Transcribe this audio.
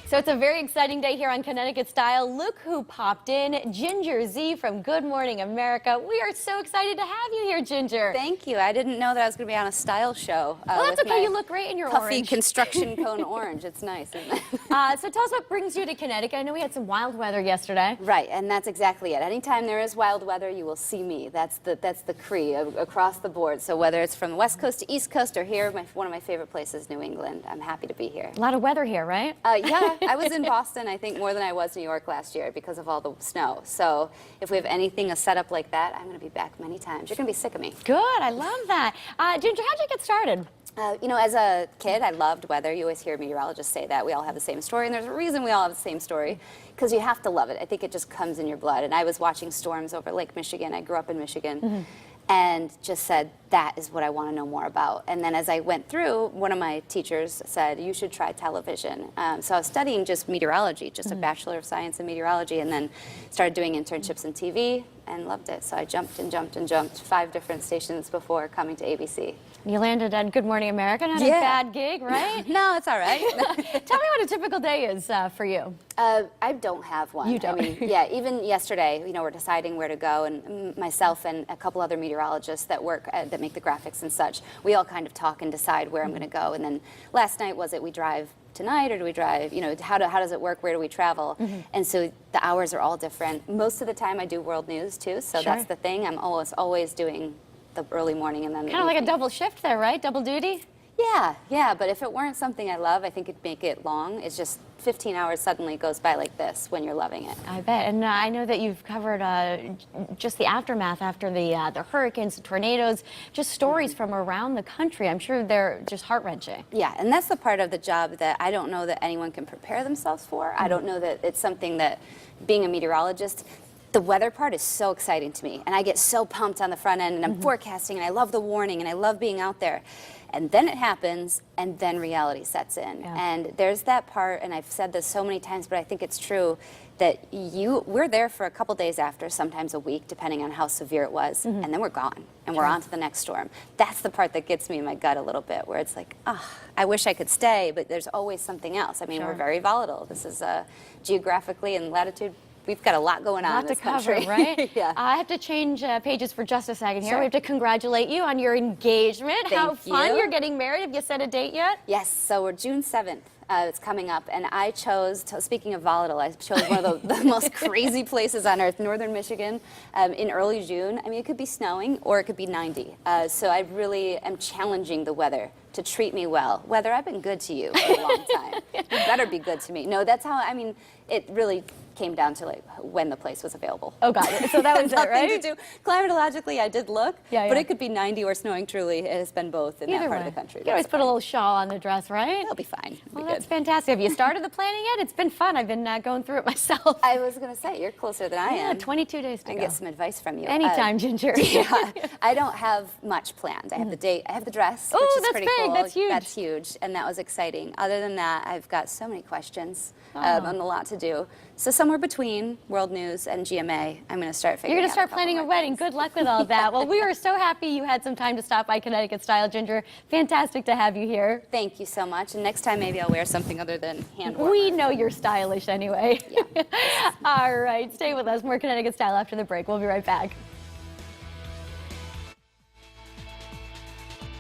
So it's a very exciting day here on Connecticut Style. Look who popped in, Ginger Zee from Good Morning America. We are so excited to have you here, Ginger. Thank you. I didn't know that I was going to be on a style show. Well, that's okay. You look great in your puffy orange. construction cone orange. It's nice, isn't it? So tell us what brings you to Connecticut. I know we had some wild weather yesterday. Right, and that's exactly it. Anytime there is wild weather, you will see me. That's the Cree across the board. So whether it's from the West Coast to East Coast or here, one of my favorite places, New England, I'm happy to be here. A lot of weather here, right? Yeah, I was in Boston, I think, more than I was New York last year because of all the snow. So if we have anything, a setup like that, I'm going to be back many times. You're going to be sick of me. Good, I love that. Ginger, how'd you get started? You know, as a kid, I loved weather. You always hear meteorologists say that. We all have the same story, and there's a reason we all have the same story, because you have to love it. I think it just comes in your blood. And I was watching storms over Lake Michigan. I grew up in Michigan. And just said, that is what I want to know more about. And then as I went through, one of my teachers said, you should try television. So I was studying just meteorology, just a Bachelor of Science in Meteorology, and then started doing internships in TV and loved it. So I jumped and jumped and jumped 5 different stations before coming to ABC. You landed at Good Morning America, not a bad gig, right? No, it's all right. Tell me what a typical day is for you. I don't have one. You don't? I mean, yeah, even yesterday, you know, we're deciding where to go, and myself and a couple other meteorologists that work, that make the graphics and such, we all kind of talk and decide where I'm going to go. And then last night, was it we drive tonight, or do we drive, you know, how does it work, where do we travel? And so the hours are all different. Most of the time I do world news too, so that's the thing. I'm always doing the early morning and then the kind of like a double shift there, right? Double duty? Yeah, but if it weren't something I love, I think it'd make it long. It's just 15 hours suddenly goes by like this when you're loving it. I bet. And I know that you've covered just the aftermath after the hurricanes, the tornadoes, just stories from around the country. I'm sure they're just heart-wrenching. Yeah, and that's the part of the job that I don't know that anyone can prepare themselves for. I don't know that it's something that, being a meteorologist, the weather part is so exciting to me, and I get so pumped on the front end, and I'm forecasting, and I love the warning, and I love being out there. And then it happens, and then reality sets in. And there's that part, and I've said this so many times, but I think it's true, that we're there for a couple days after, sometimes a week, depending on how severe it was, and then we're gone, and we're on to the next storm. That's the part that gets me in my gut a little bit, where it's like, I wish I could stay, but there's always something else. I mean, we're very volatile. This is geographically and latitude. We've got a lot going on in this country. Cover, right? Yeah. I have to change pages for just a second here. We have to congratulate you on your engagement. Thank How fun. you. You're getting married. Have you set a date yet? Yes, so we're June 7th. It's coming up, and I chose, speaking of volatile, I chose one of the most crazy places on earth, northern Michigan, in early June. I mean, it could be snowing, or it could be 90. So I really am challenging the weather to treat me well. Weather, I've been good to you for a long time. You better be good to me. No, that's how, I mean, it really came down to like when the place was available. Oh, got it. So that was it, right? Nothing to do. Climatologically, I did look, but it could be 90 or snowing truly. It has been both in that part of the country. You always put a little shawl on the dress, right? It'll be fine. Well, that's fantastic. Have you started the planning yet? It's been fun. I've been going through it myself. I was going to say, you're closer than I am. Yeah, 22 days to go. I can get some advice from you. Anytime, Ginger. Yeah, I don't have much planned. I have the date, I have the dress, which is pretty cool. That's huge. That's huge, and that was exciting. Other than that, I've got so many questions and a lot to do. So somewhere between world news and GMA, I'm going to start figuring out. You're going to start planning a wedding. Good luck with all that. Well, we are so happy you had some time to stop by Connecticut Style, Ginger. Fantastic to have you here. Thank you so much. And next time, maybe I'll wear something other than hand warmer. We know you're stylish anyway. Yeah. All right. Stay with us. More Connecticut Style after the break. We'll be right back.